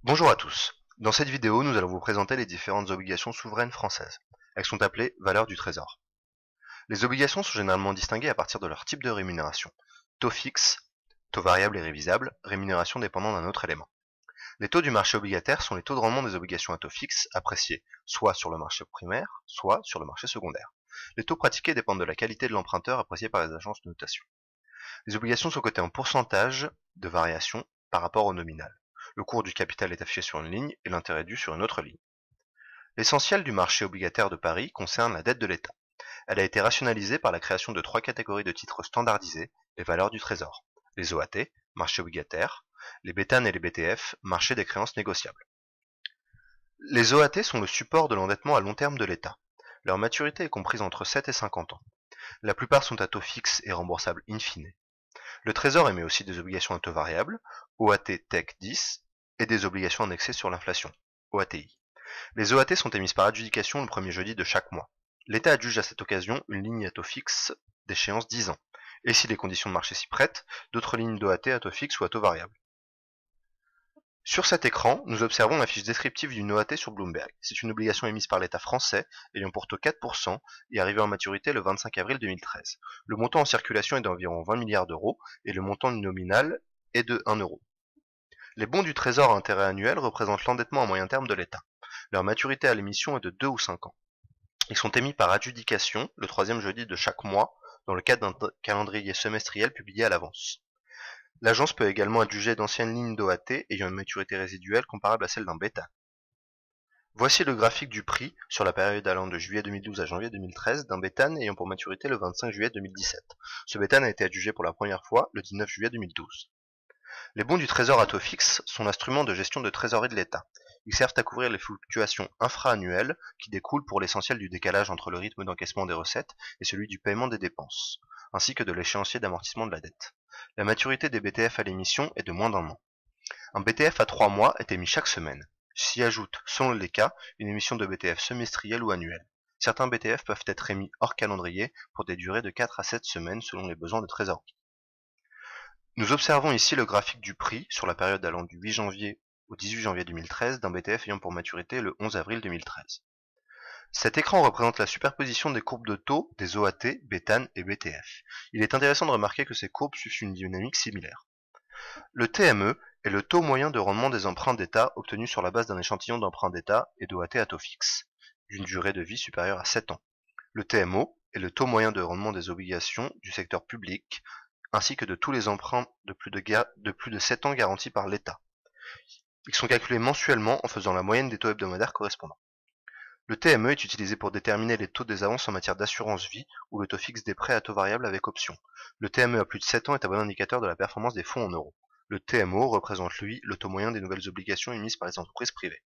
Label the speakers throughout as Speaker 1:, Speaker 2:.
Speaker 1: Bonjour à tous. Dans cette vidéo, nous allons vous présenter les différentes obligations souveraines françaises. Elles sont appelées valeurs du trésor. Les obligations sont généralement distinguées à partir de leur type de rémunération. Taux fixe, taux variable et révisable, rémunération dépendant d'un autre élément. Les taux du marché obligataire sont les taux de rendement des obligations à taux fixe appréciés soit sur le marché primaire, soit sur le marché secondaire. Les taux pratiqués dépendent de la qualité de l'emprunteur apprécié par les agences de notation. Les obligations sont cotées en pourcentage de variation par rapport au nominal. Le cours du capital est affiché sur une ligne et l'intérêt dû sur une autre ligne. L'essentiel du marché obligataire de Paris concerne la dette de l'État. Elle a été rationalisée par la création de 3 catégories de titres standardisés, les valeurs du trésor, les OAT, marché obligataire, les bétanes et les BTF, marché des créances négociables. Les OAT sont le support de l'endettement à long terme de l'État. Leur maturité est comprise entre 7 et 50 ans. La plupart sont à taux fixe et remboursables in fine. Le Trésor émet aussi des obligations à taux variable, OAT Tech 10, et des obligations annexées sur l'inflation, OATI. Les OAT sont émises par adjudication le premier jeudi de chaque mois. L'État adjuge à cette occasion une ligne à taux fixe d'échéance 10 ans, et si les conditions de marché s'y prêtent, d'autres lignes d'OAT à taux fixe ou à taux variable. Sur cet écran, nous observons la fiche descriptive d'une OAT sur Bloomberg. C'est une obligation émise par l'État français, ayant pour taux 4% et arrivée en maturité le 25 avril 2013. Le montant en circulation est d'environ 20 milliards d'euros et le montant nominal est de 1 euro. Les bons du Trésor à intérêt annuel représentent l'endettement à moyen terme de l'État. Leur maturité à l'émission est de 2 ou 5 ans. Ils sont émis par adjudication le troisième jeudi de chaque mois, dans le cadre d'un calendrier semestriel publié à l'avance. L'agence peut également adjuger d'anciennes lignes d'OAT ayant une maturité résiduelle comparable à celle d'un bétane. Voici le graphique du prix sur la période allant de juillet 2012 à janvier 2013 d'un bétane ayant pour maturité le 25 juillet 2017. Ce bétane a été adjugé pour la première fois le 19 juillet 2012. Les bons du Trésor à taux fixe sont l'instrument de gestion de trésorerie de l'État. Ils servent à couvrir les fluctuations infra-annuelles qui découlent pour l'essentiel du décalage entre le rythme d'encaissement des recettes et celui du paiement des dépenses, ainsi que de l'échéancier d'amortissement de la dette. La maturité des BTF à l'émission est de moins d'un an. Un BTF à 3 mois est émis chaque semaine. S'y ajoute, selon les cas, une émission de BTF semestrielle ou annuelle. Certains BTF peuvent être émis hors calendrier pour des durées de 4 à 7 semaines selon les besoins de trésorerie. Nous observons ici le graphique du prix sur la période allant du 8 janvier au 18 janvier 2013 d'un BTF ayant pour maturité le 11 avril 2013. Cet écran représente la superposition des courbes de taux des OAT, bétane et BTF. Il est intéressant de remarquer que ces courbes suivent une dynamique similaire. Le TME est le taux moyen de rendement des emprunts d'État obtenus sur la base d'un échantillon d'emprunts d'État et d'OAT à taux fixe, d'une durée de vie supérieure à 7 ans. Le TMO est le taux moyen de rendement des obligations du secteur public, ainsi que de tous les emprunts de plus de 7 ans garantis par l'État. Ils sont calculés mensuellement en faisant la moyenne des taux hebdomadaires correspondants. Le TME est utilisé pour déterminer les taux des avances en matière d'assurance vie ou le taux fixe des prêts à taux variable avec option. Le TME à plus de 7 ans est un bon indicateur de la performance des fonds en euros. Le TMO représente, lui, le taux moyen des nouvelles obligations émises par les entreprises privées.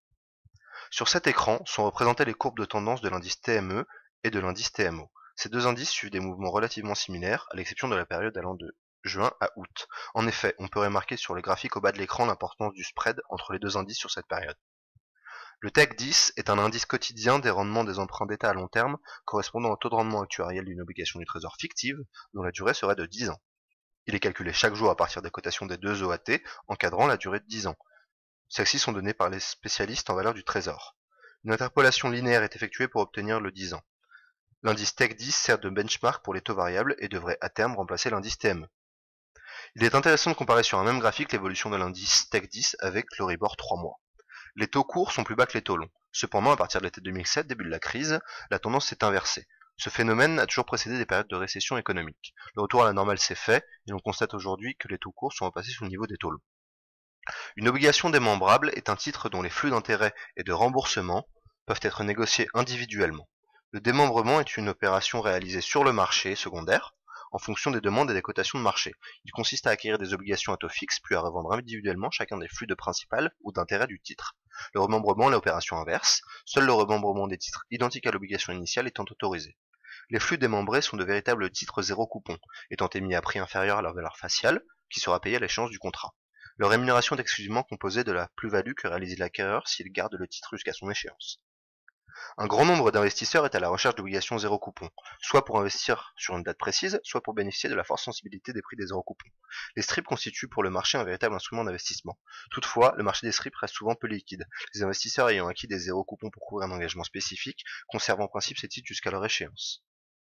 Speaker 1: Sur cet écran sont représentées les courbes de tendance de l'indice TME et de l'indice TMO. Ces deux indices suivent des mouvements relativement similaires, à l'exception de la période allant de juin à août. En effet, on peut remarquer sur le graphique au bas de l'écran l'importance du spread entre les deux indices sur cette période. Le Tech 10 est un indice quotidien des rendements des emprunts d'État à long terme correspondant au taux de rendement actuariel d'une obligation du Trésor fictive dont la durée serait de 10 ans. Il est calculé chaque jour à partir des cotations des deux OAT encadrant la durée de 10 ans. Celles-ci sont données par les spécialistes en valeur du Trésor. Une interpolation linéaire est effectuée pour obtenir le 10 ans. L'indice Tech 10 sert de benchmark pour les taux variables et devrait à terme remplacer l'indice TME. Il est intéressant de comparer sur un même graphique l'évolution de l'indice Tech 10 avec l'Euribor 3 mois. Les taux courts sont plus bas que les taux longs. Cependant, à partir de l'été 2007, début de la crise, la tendance s'est inversée. Ce phénomène a toujours précédé des périodes de récession économique. Le retour à la normale s'est fait, et on constate aujourd'hui que les taux courts sont repassés sous le niveau des taux longs. Une obligation démembrable est un titre dont les flux d'intérêt et de remboursement peuvent être négociés individuellement. Le démembrement est une opération réalisée sur le marché secondaire, en fonction des demandes et des cotations de marché. Il consiste à acquérir des obligations à taux fixe, puis à revendre individuellement chacun des flux de principal ou d'intérêt du titre. Le remembrement est l'opération inverse, seul le remembrement des titres identiques à l'obligation initiale étant autorisé. Les flux démembrés sont de véritables titres zéro coupon, étant émis à prix inférieur à leur valeur faciale, qui sera payée à l'échéance du contrat. Leur rémunération est exclusivement composée de la plus-value que réalise l'acquéreur s'il garde le titre jusqu'à son échéance. Un grand nombre d'investisseurs est à la recherche d'obligations zéro coupon, soit pour investir sur une date précise, soit pour bénéficier de la forte sensibilité des prix des zéro coupons. Les strips constituent pour le marché un véritable instrument d'investissement. Toutefois, le marché des strips reste souvent peu liquide, les investisseurs ayant acquis des zéro coupons pour couvrir un engagement spécifique conservent en principe ces titres jusqu'à leur échéance.